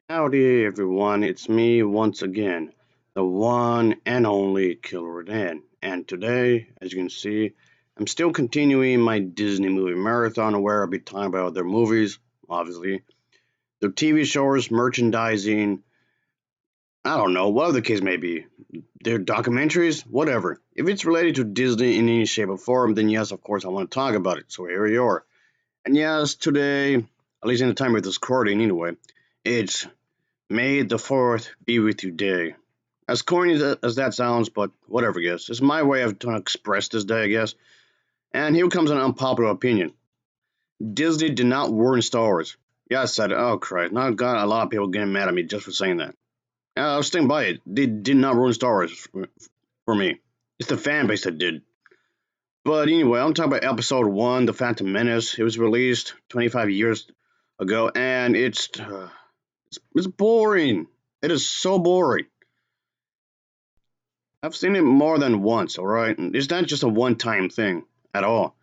Howdy everyone, it's me once again, the one and only Killer Dan. And today, as you can see, I'm still continuing my Disney movie marathon where I'll be talking about their movies, obviously, their TV shows, merchandising, I don't know, whatever the case may be, their documentaries, whatever. If it's related to Disney in any shape or form, then yes, of course, I want to talk about it. So here we are. And yes, today, at least in the time of this recording anyway, it's May the 4th be with you day. As corny as that sounds, but whatever, I guess. It's my way of trying to express this day, I guess. And here comes an unpopular opinion. Disney did not ruin Star Wars. Yeah, I said it. Oh, Christ. Now I've got a lot of people getting mad at me just for saying that. I was sticking by it. They did not ruin Star Wars for me. It's the fan base that did. But anyway, I'm talking about episode 1, The Phantom Menace. It was released 25 years ago, and it's boring. It is so boring. I've seen it more than once, alright? It's not just a one time thing at all.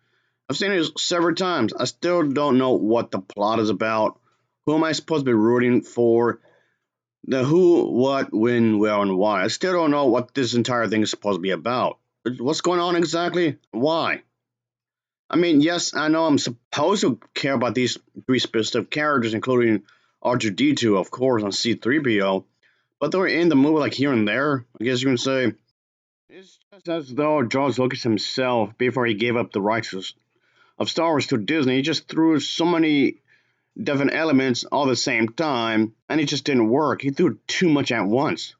I've seen it several times. I still don't know what the plot is about. Who am I supposed to be rooting for? The who, what, when, where, and why. I still don't know what this entire thing is supposed to be about. What's going on exactly? Why? I mean, yes, I know I'm supposed to care about these three specific characters, including R2D2, of course, and C3PO, but they're in the movie like here and there, I guess you can say. It's just as though George Lucas himself, before he gave up the rights of Star Wars to Disney, he just threw so many different elements all at the same time, and it just didn't work. He threw too much at once.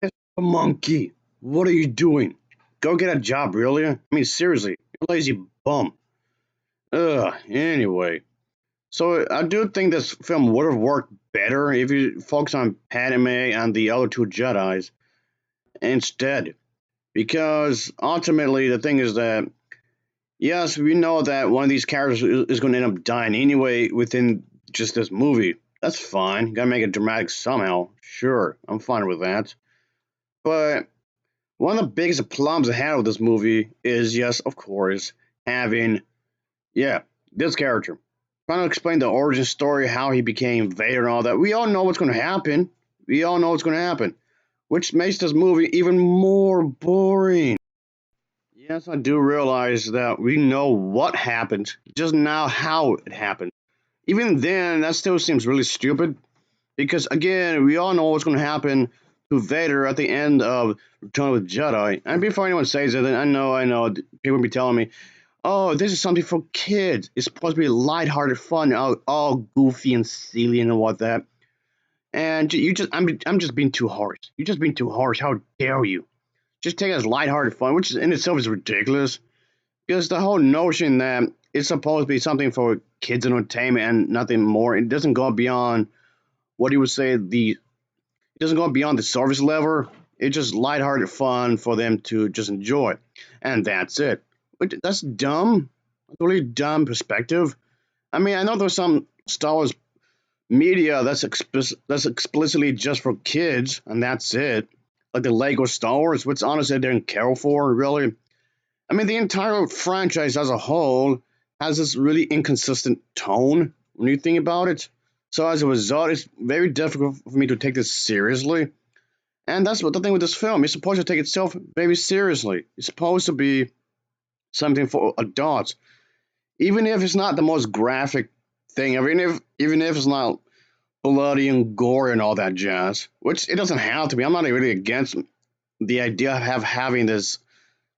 It's a monkey. What are you doing? Go get a job, really? I mean, seriously, you lazy bum. Ugh, anyway. So I do think this film would have worked better if you focus on Padme and the other two Jedis instead. Because ultimately, the thing is that yes, we know that one of these characters is going to end up dying anyway within just this movie. That's fine. Gotta make it dramatic somehow. Sure, I'm fine with that. But one of the biggest problems I had with this movie is, yes, of course, having, yeah, this character. Trying to explain the origin story, how he became Vader and all that. We all know what's going to happen. We all know what's going to happen. Which makes this movie even more boring. Yes, I do realize that we know what happened, just now how it happened. Even then, that still seems really stupid because, again, we all know what's going to happen to Vader at the end of Return of the Jedi. And before anyone says it, I know, people will be telling me, "Oh, this is something for kids. It's supposed to be lighthearted fun, all goofy and silly and all that." And I'm just being too harsh. You're just being too harsh. How dare you? Just take it as lighthearted fun, which in itself is ridiculous. Because the whole notion that it's supposed to be something for kids entertainment and nothing more, it doesn't go beyond what you would say it doesn't go beyond the service level. It's just lighthearted fun for them to just enjoy, and that's it. But that's dumb. That's a really dumb perspective. I mean, I know there's some Star Wars media that's explicitly just for kids, and that's it. Like the Lego Star Wars, which honestly I didn't care for really. I mean, the entire franchise as a whole has this really inconsistent tone when you think about it. So as a result, it's very difficult for me to take this seriously. And that's what the thing with this film. It's supposed to take itself very seriously. It's supposed to be something for adults, even if it's not the most graphic thing. Even if it's not bloody and gory and all that jazz, which it doesn't have to be. I'm not really against the idea of having this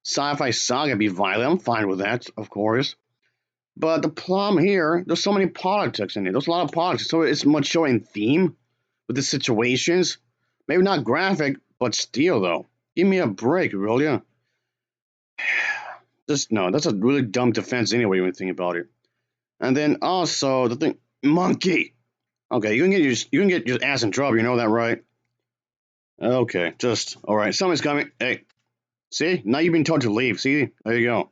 sci-fi saga be violent. I'm fine with that, of course. But the problem here, there's so many politics in it. There's a lot of politics, so it's mature in theme with the situations. Maybe not graphic, but still though. Give me a break, will ya? Just no, that's a really dumb defense anyway when you think about it. And then also the thing, monkey. Okay, you can get your ass in trouble. You know that, right? Okay, just all right. Someone's coming. Hey, see, now you've been told to leave. See, there you go.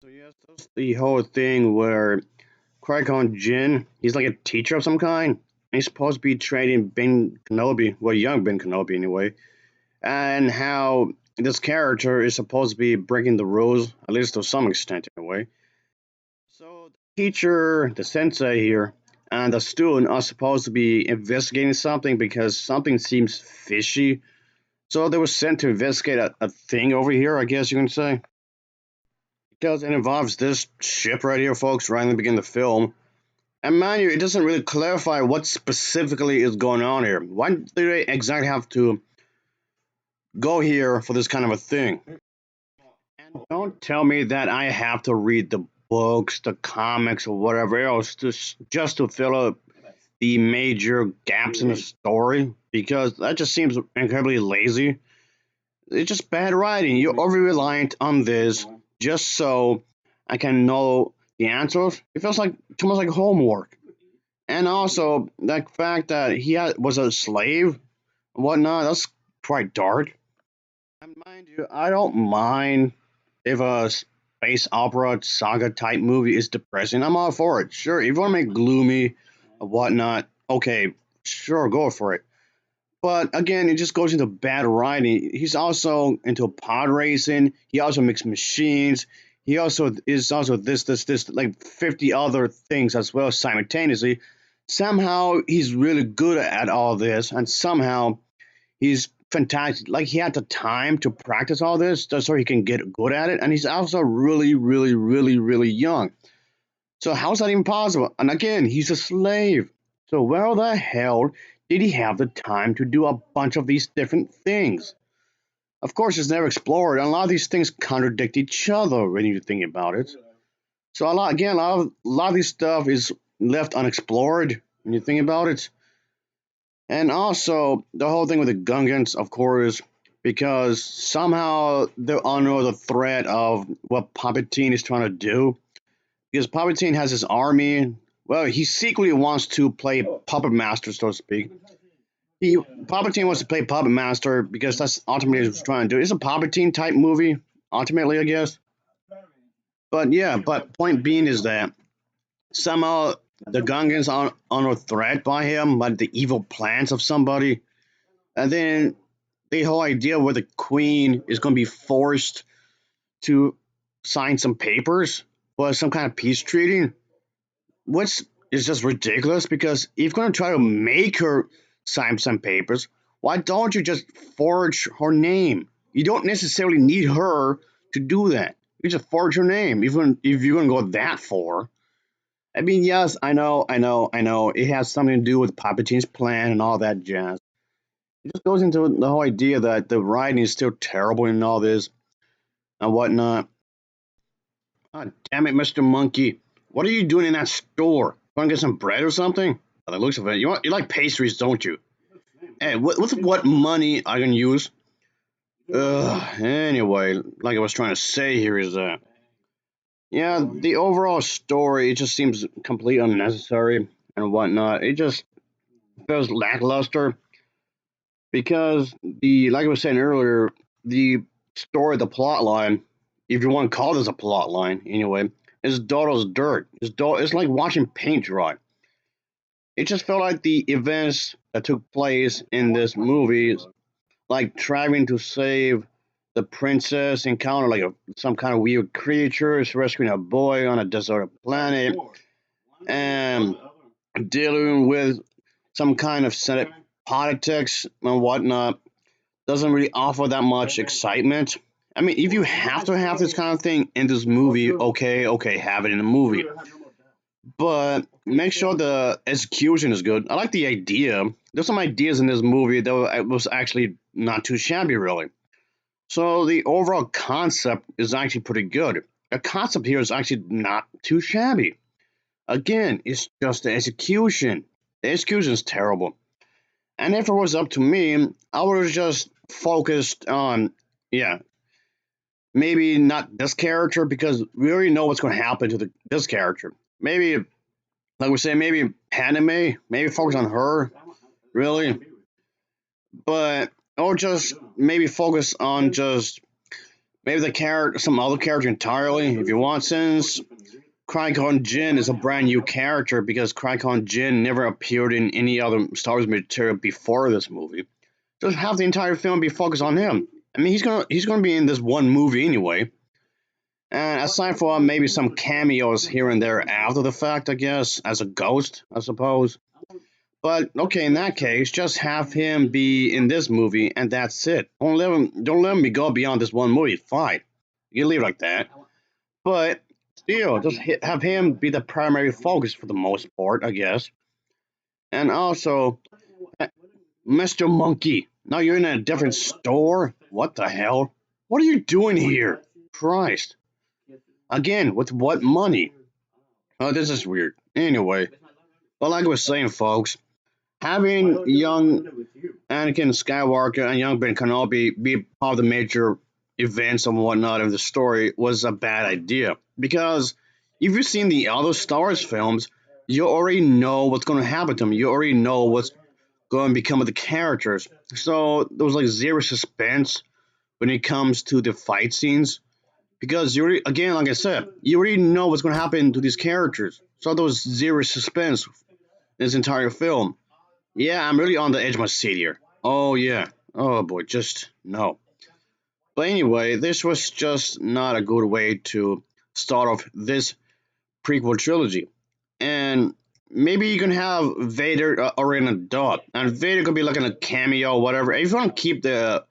So yes, that's the whole thing where Qui-Gon Jinn, he's like a teacher of some kind. He's supposed to be training Ben Kenobi, well, young Ben Kenobi anyway, and how this character is supposed to be breaking the rules, at least to some extent anyway. So the teacher, the sensei here, and the student are supposed to be investigating something because something seems fishy. So they were sent to investigate a thing over here, I guess you can say. Because it involves this ship right here, folks, right in the beginning of the film. And mind you, it doesn't really clarify what specifically is going on here. Why do they exactly have to go here for this kind of a thing? And don't tell me that I have to read the books, the comics, or whatever else just to fill up the major gaps in the story, because that just seems incredibly lazy. It's just bad writing. You're over reliant on this just so I can know the answers. It feels like too much like homework. And also, the fact that was a slave and whatnot, that's quite dark. And mind you, I don't mind if a space opera saga type movie is depressing. I'm all for it. Sure, if you want to make gloomy and whatnot, okay, sure, go for it. But again, it just goes into bad writing. He's also into pod racing. He also makes machines. He also is also this, like 50 other things as well simultaneously. Somehow he's really good at all this, and somehow he's fantastic. Like he had the time to practice all this just so he can get good at it. And he's also really, really, really, really young. So how's that even possible? And again, he's a slave. So where the hell did he have the time to do a bunch of these different things? Of course, it's never explored, and a lot of these things contradict each other when you think about it. So a lot of this stuff is left unexplored when you think about it. And also the whole thing with the Gungans, of course, because somehow they're under the threat of what Palpatine is trying to do, because Palpatine has his army. Well, he secretly wants to play puppet master, so to speak. Palpatine wants to play puppet master because that's ultimately what he's trying to do. It's a Palpatine type movie, ultimately, I guess. But yeah, but point being is that somehow the Gungans are under threat by him, by the evil plans of somebody, and then the whole idea where the Queen is going to be forced to sign some papers for some kind of peace treaty, which is just ridiculous because if you're going to try to make her sign some papers, why don't you just forge her name? You don't necessarily need her to do that. You just forge her name, even if you're going to go that far. I mean, yes, I know. It has something to do with Palpatine's plan and all that jazz. It just goes into the whole idea that the writing is still terrible and all this and whatnot. God damn it, Mr. Monkey. What are you doing in that store? Want to get some bread or something? By the looks of it, you like pastries, don't you? Hey, what money I can use? Anyway, like I was trying to say here is that, yeah, the overall story, it just seems completely unnecessary and whatnot. It just feels lackluster because like I was saying earlier, the story, the plot line, if you want to call this a plot line anyway, is dull as dirt. It's like watching paint dry. It just felt like the events that took place in this movie, like trying to save the princess, encounter like some kind of weird creatures, rescuing a boy on a deserted planet, and dealing with some kind of Senate politics and whatnot, doesn't really offer that much excitement. I mean, if you have to have this kind of thing in this movie, okay, have it in the movie. But make sure the execution is good. I like the idea. There's some ideas in this movie that was actually not too shabby, really. So the overall concept is actually pretty good. The concept here is actually not too shabby. Again, it's just the execution. The execution is terrible. And if it was up to me, I would have just focused on, yeah, maybe not this character because we already know what's going to happen to this character. Maybe, like we say, maybe Padme, maybe focus on her, really. But, or just maybe focus on just maybe the character, some other character entirely, if you want, since Qui-Gon Jinn is a brand new character because Qui-Gon Jinn never appeared in any other Star Wars material before this movie. Just have the entire film be focused on him. I mean, he's gonna be in this one movie anyway. And aside from maybe some cameos here and there after the fact, I guess, as a ghost, I suppose. But okay, in that case, just have him be in this movie, and that's it. Don't let him go beyond this one movie. Fine, you can leave it like that. But still, just have him be the primary focus for the most part, I guess. And also, uh, Mr. Monkey, now you're in a different store. What the hell? What are you doing here? Christ! Again, with what money? Oh, this is weird. Anyway, well, like I was saying, folks, having young Anakin Skywalker and young Ben Kenobi be part of the major events and whatnot of the story was a bad idea. Because if you've seen the other Star Wars films, you already know what's going to happen to them. You already know what's going to become of the characters. So there was like zero suspense when it comes to the fight scenes. Because you already, again, like I said, you already know what's going to happen to these characters. So there was zero suspense in this entire film. Yeah, I'm really on the edge of my seat here. Oh, yeah. Oh, boy, just no. But anyway, this was just not a good way to start off this prequel trilogy. And maybe you can have Vader or an adult. And Vader could be like in a cameo or whatever. If you want to keep the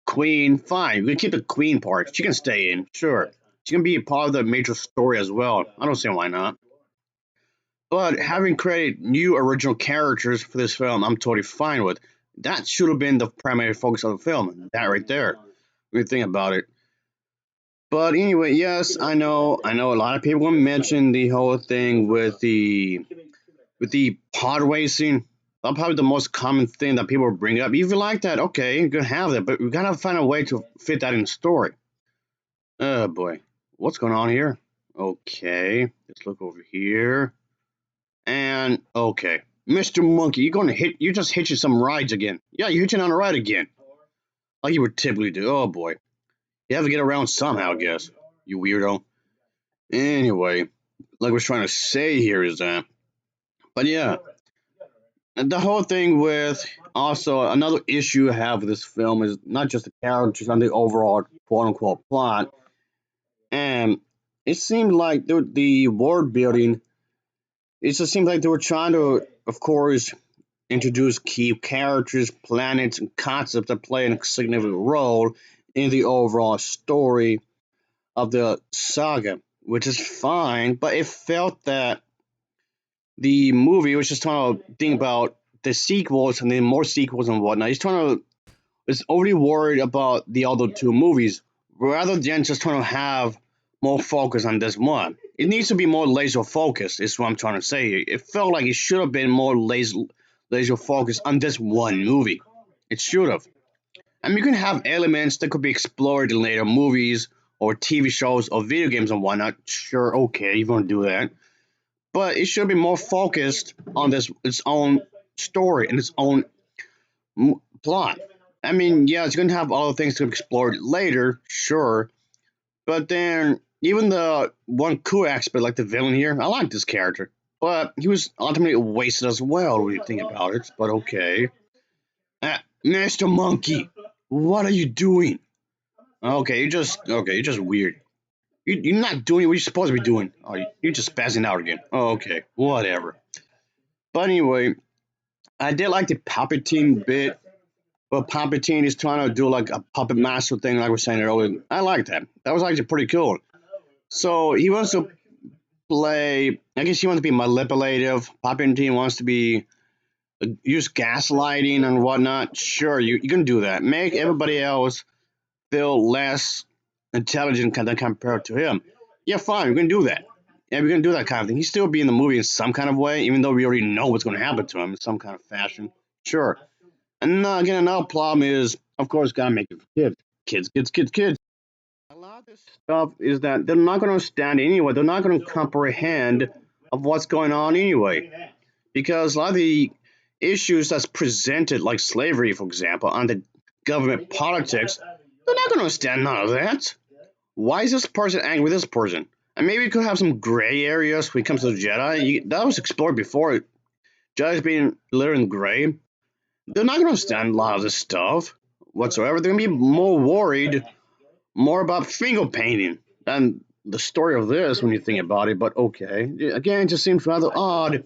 Queen, fine. You can keep the Queen part. She can stay in, sure. She can be a part of the major story as well. I don't see why not. But having created new original characters for this film, I'm totally fine with. That should have been the primary focus of the film. That right there. When you think about it. But anyway, yes, I know a lot of people mention the whole thing with the pod racing. That's probably the most common thing that people bring up. If you like that, okay, you can have that, but we gotta find a way to fit that in the story. Oh boy, what's going on here? Okay, let's look over here. And okay, Mr. Monkey, you just hitching some rides again. Yeah, you're hitching on a ride again, like you would typically do. Oh boy, you have to get around somehow, I guess. You weirdo. Anyway, like I was trying to say here is that, but yeah, and the whole thing with also another issue I have with this film is not just the characters and the overall quote unquote plot, and it seemed like the world building. It just seems like they were trying to, of course, introduce key characters, planets, and concepts that play a significant role in the overall story of the saga, which is fine, but it felt that the movie was just trying to think about the sequels and then more sequels and whatnot. He's trying to is overly worried about the other two movies rather than just trying to have more focus on this one. It needs to be more laser focused, is what I'm trying to say here. It felt like it should have been more laser focused on this one movie. It should have. I mean, you can have elements that could be explored in later movies or TV shows or video games and whatnot. Sure, okay, you want to do that. But it should be more focused on this its own story and its own plot. I mean, yeah, it's going to have other things to explore later, sure. But then, even the one cool aspect, like the villain here, I like this character. But he was ultimately wasted as well when you think about it. But okay. Master Monkey, what are you doing? Okay, you're just weird. You're not doing what you're supposed to be doing. Oh, you're just spazzing out again. Oh, okay, whatever. But anyway, I did like the Palpatine bit. But Palpatine is trying to do like a puppet master thing, like we were saying earlier. I like that. That was actually pretty cool. So he wants to play. I guess he wants to be manipulative. Palpatine wants to be use gaslighting and whatnot. Sure, you can do that. Make everybody else feel less intelligent than compared to him. Yeah, fine. We can do that. Yeah, we can do that kind of thing. He still be in the movie in some kind of way, even though we already know what's going to happen to him in some kind of fashion. Sure. And again, another problem is, of course, gotta make it for kids. Kids. A lot of this stuff is that they're not going to understand anyway. They're not going to comprehend of what's going on anyway. Because a lot of the issues that's presented, like slavery, for example, on the government politics, they're not going to understand none of that. Why is this person angry with this person? And maybe you could have some gray areas when it comes to the Jedi. That was explored before. Jedi's being literally gray. They're not going to understand a lot of this stuff whatsoever. They're going to be more worried, more about finger painting. and the story of this when you think about it. But okay, again, it just seems rather odd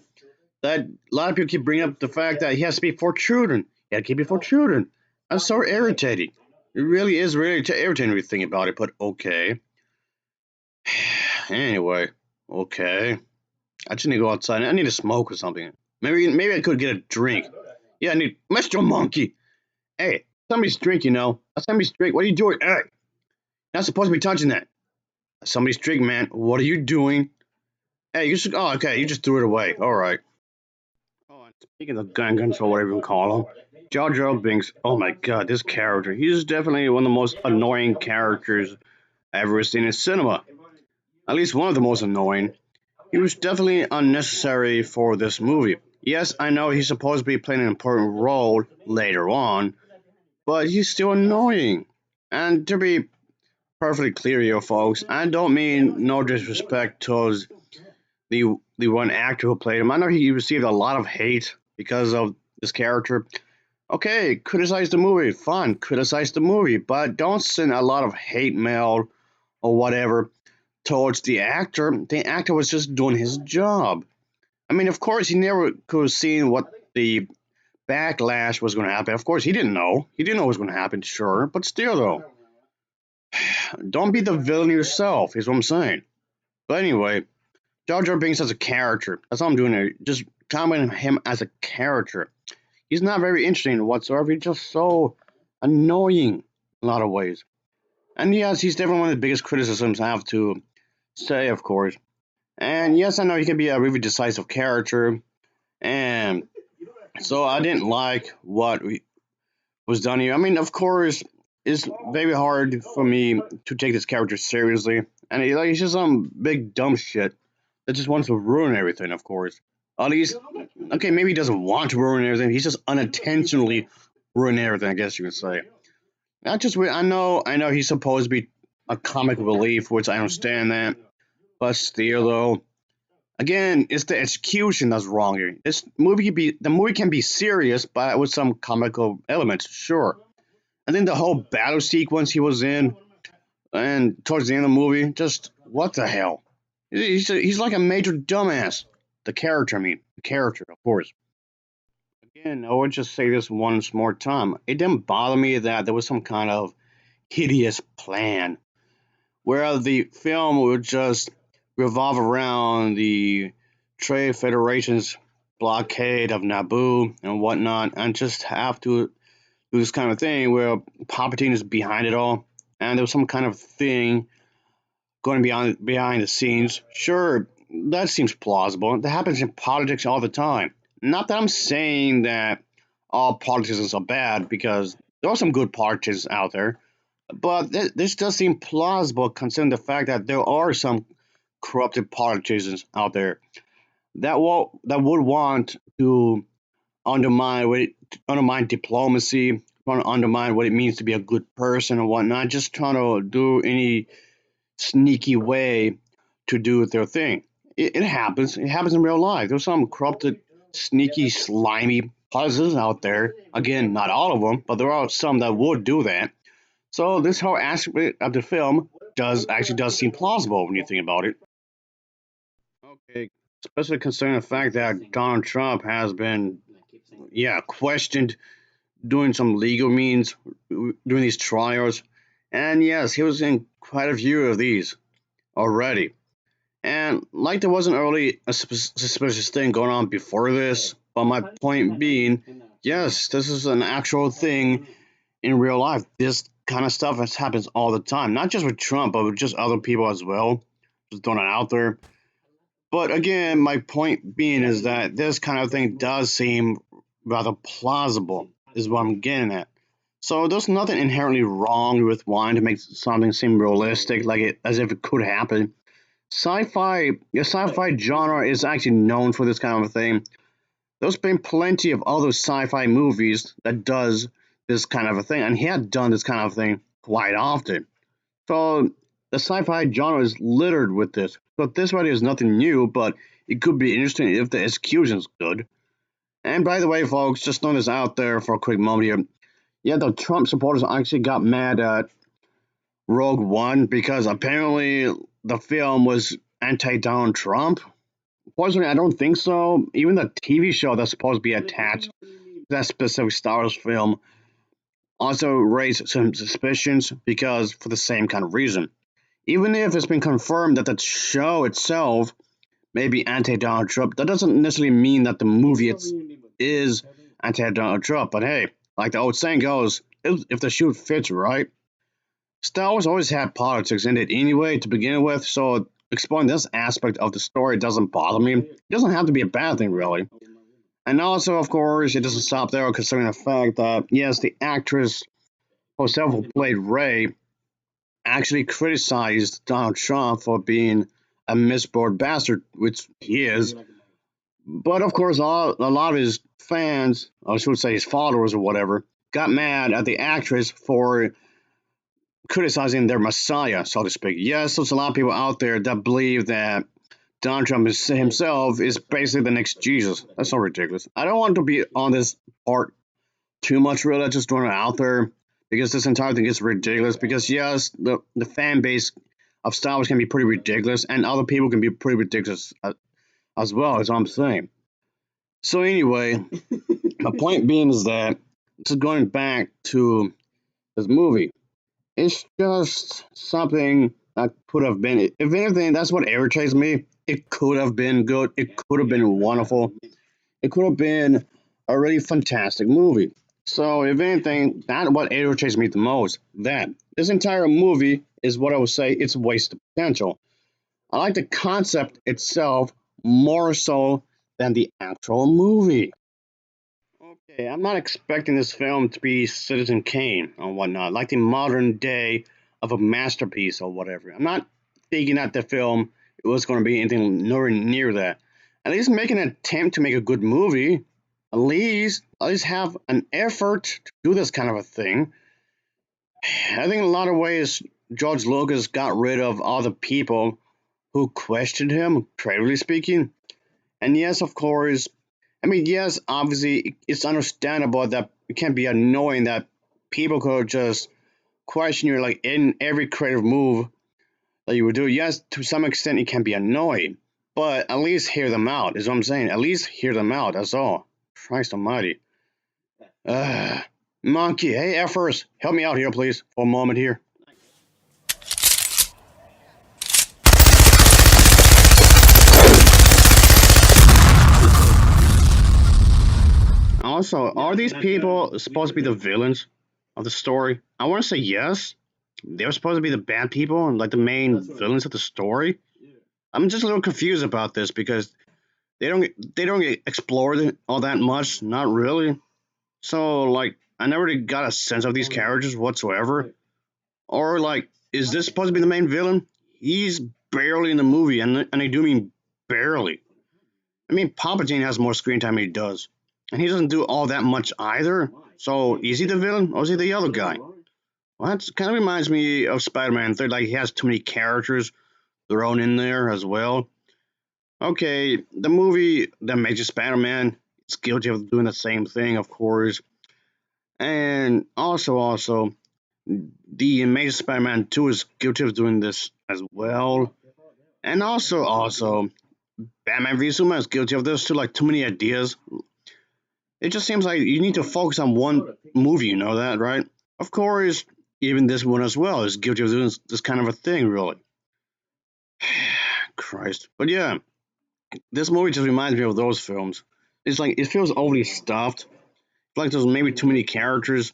that a lot of people keep bringing up the fact that he has to be for children. He had to keep it for children. That's so irritating. It really is really irritating when you think about it. But okay, anyway, okay. I just need to go outside. I need to smoke or something. Maybe I could get a drink. Yeah, I need Mr. Monkey. Hey, somebody's drink, you know. Somebody's drink. What are you doing? Hey, not supposed to be touching that. Somebody's drink, man. What are you doing? Hey, you should. Oh, okay. You just threw it away. All right. Oh, and speaking of Gungans or whatever you call him, Jar Jar Binks. Oh my God, this character. He's definitely one of the most annoying characters I've ever seen in cinema. At least one of the most annoying. He was definitely unnecessary for this movie. Yes, I know he's supposed to be playing an important role later on, but he's still annoying. And to be perfectly clear here, folks, I don't mean no disrespect towards the one actor who played him. I know he received a lot of hate because of this character. Okay, criticize the movie, fine, criticize the movie, but don't send a lot of hate mail or whatever towards the actor. The actor was just doing his job. I mean, of course, he never could have seen what the backlash was going to happen. Of course, he didn't know. He didn't know what was going to happen, sure, but still, though, don't be the villain yourself, is what I'm saying. But anyway, Jar Jar Binks as a character. That's all I'm doing here. Just commenting him as a character. He's not very interesting whatsoever. He's just so annoying in a lot of ways. And yes, he's definitely one of the biggest criticisms I have to say, of course. And yes, I know he can be a really decisive character. And so I didn't like what was done here. I mean, of course, it's very hard for me to take this character seriously. And he's just some big dumb shit that just wants to ruin everything, of course. At least, okay, maybe he doesn't want to ruin everything. He's just unintentionally ruining everything, I guess you could say. Not just, I know he's supposed to be a comic relief, which I understand that. But still, though, again, it's the execution that's wrong here. The movie can be serious, but with some comical elements, sure. And then the whole battle sequence he was in, and towards the end of the movie, just what the hell? He's like a major dumbass. The character, I mean, the character, of course. Again, I would just say this once more time. It didn't bother me that there was some kind of hideous plan where the film would just revolve around the Trade Federation's blockade of Naboo and whatnot, and just have to do this kind of thing where Palpatine is behind it all, and there was some kind of thing going behind the scenes. Sure, that seems plausible. That happens in politics all the time. Not that I'm saying that all politicians are bad, because there are some good politicians out there, but this does seem plausible considering the fact that there are some corrupted politicians out there that would want to undermine diplomacy, trying to undermine what it means to be a good person and whatnot, just trying to do any sneaky way to do their thing. It happens. It happens in real life. There's some corrupted, sneaky, slimy politicians out there. Again, not all of them, but there are some that would do that. So this whole aspect of the film does seem plausible when you think about it. Okay, especially considering the fact that Donald Trump has been, yeah, questioned doing some legal means doing these trials, and yes, he was in quite a few of these already. And like there wasn't really a suspicious thing going on before this, but my point being, yes, this is an actual thing in real life. This kind of stuff happens all the time, not just with Trump, but with just other people as well. Just throwing it out there. But again, my point being is that this kind of thing does seem rather plausible, is what I'm getting at. So there's nothing inherently wrong with wanting to make something seem realistic, like it as if it could happen. The sci-fi genre is actually known for this kind of thing. There's been plenty of other sci-fi movies that does this kind of a thing, and he had done this kind of thing quite often. So the sci-fi genre is littered with this. So this right here is nothing new, but it could be interesting if the execution's good. And by the way, folks, just throwing this out there for a quick moment here. Yeah, the Trump supporters actually got mad at Rogue One because apparently the film was anti-Donald Trump. Personally, I don't think so. Even the TV show that's supposed to be attached to that specific Star Wars film also raised some suspicions because for the same kind of reason. Even if it's been confirmed that the show itself may be anti-Donald Trump, that doesn't necessarily mean that the movie is anti-Donald Trump. But hey, like the old saying goes, if the shoe fits right, Star Wars always had politics in it anyway to begin with, so exploring this aspect of the story doesn't bother me. It doesn't have to be a bad thing, really. And also, of course, it doesn't stop there considering the fact that, yes, the actress herself who played Rey actually criticized Donald Trump for being a misborn bastard, which he is. But of course, a lot of his fans, or I should say his followers or whatever, got mad at the actress for criticizing their messiah, so to speak. Yes, there's a lot of people out there that believe that Donald Trump himself is basically the next Jesus. That's so ridiculous. I don't want to be on this part too much, really. I just throwing it out there because this entire thing is ridiculous. Because, yes, the fan base of Star Wars can be pretty ridiculous, and other people can be pretty ridiculous as well, as I'm saying. So, anyway, my point being is that, just going back to this movie, it's just something that could have been. If anything, that's what irritates me. It could have been good. It could have been wonderful. It could have been a really fantastic movie. So, if anything, that's what irritates me the most. That this entire movie is what I would say it's wasted potential. I like the concept itself more so than the actual movie. Okay, I'm not expecting this film to be Citizen Kane or whatnot, like the modern day of a masterpiece or whatever. I'm not thinking that the film was going to be anything nowhere near that. At least make an attempt to make a good movie. At least have an effort to do this kind of a thing. I think in a lot of ways, George Lucas got rid of all the people who questioned him, creatively speaking. And yes, of course, I mean, yes, obviously, it's understandable that it can be annoying that people could just question you like in every creative move that you would do. Yes, to some extent, it can be annoying, but at least hear them out, is what I'm saying. At least hear them out, that's all. Christ almighty. Ugh. Monkey, hey, F-First, help me out here, please, for a moment here. Also, are these people supposed to be the villains of the story? I want to say yes. They were supposed to be the bad people and like the main villains of the story. I'm just a little confused about this because they don't get explored all that much. Not really. So like I never really got a sense of these characters whatsoever. Or like, is this supposed to be the main villain? He's barely in the movie, and I do mean barely. I mean, Palpatine has more screen time than he does, and he doesn't do all that much either. So is he the villain or is he the other guy? Well, that kind of reminds me of Spider-Man 3. Like he has too many characters thrown in there as well. Okay, the movie that makes you Spider-Man is guilty of doing the same thing, of course. And also, the Amazing Spider-Man 2 is guilty of doing this as well. And also, Batman v Superman is guilty of this too. Like too many ideas. It just seems like you need to focus on one movie. You know that, right? Of course, even this one as well is guilty of doing this kind of a thing. Really, Christ. But yeah, this movie just reminds me of those films. It's like it feels overly stuffed. Like there's maybe too many characters.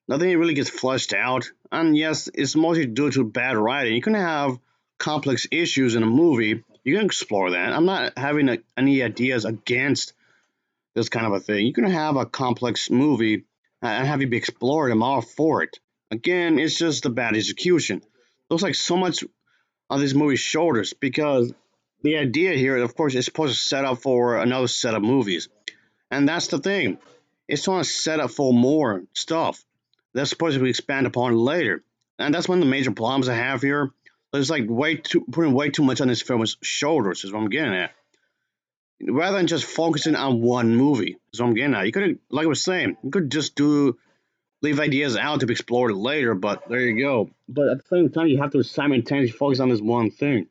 Nothing really gets fleshed out. And yes, it's mostly due to bad writing. You can have complex issues in a movie. You can explore that. I'm not having any ideas against this kind of a thing. You can have a complex movie and have it be explored. I'm all for it. Again, it's just the bad execution. Looks like so much on this movie's shoulders because the idea here, of course, is supposed to set up for another set of movies. And that's the thing. It's trying to set up for more stuff that's supposed to be expanded upon later. And that's one of the major problems I have here. There's like putting way too much on this film's shoulders is what I'm getting at. Rather than just focusing on one movie is what I'm getting at. You could, like I was saying, you could just do leave ideas out to be explored later, but there you go. But at the same time, you have to simultaneously focus on this one thing,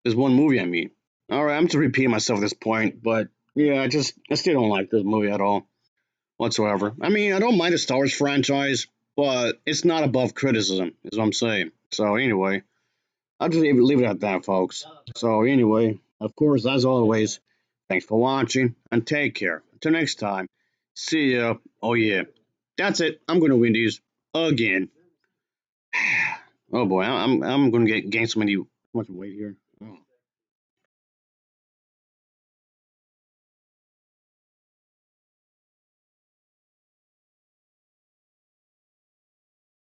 this one movie. I mean, all right, I'm just repeating myself at this point, but yeah, I still don't like this movie at all whatsoever. I mean, I don't mind the Star Wars franchise, but it's not above criticism, is what I'm saying. So anyway, I'll just leave it at that, folks. So anyway, of course, as always, thanks for watching and take care. Until next time, see ya. Oh yeah, that's it. I'm gonna win these again. Oh boy, I'm gonna gain so much weight here. Oh.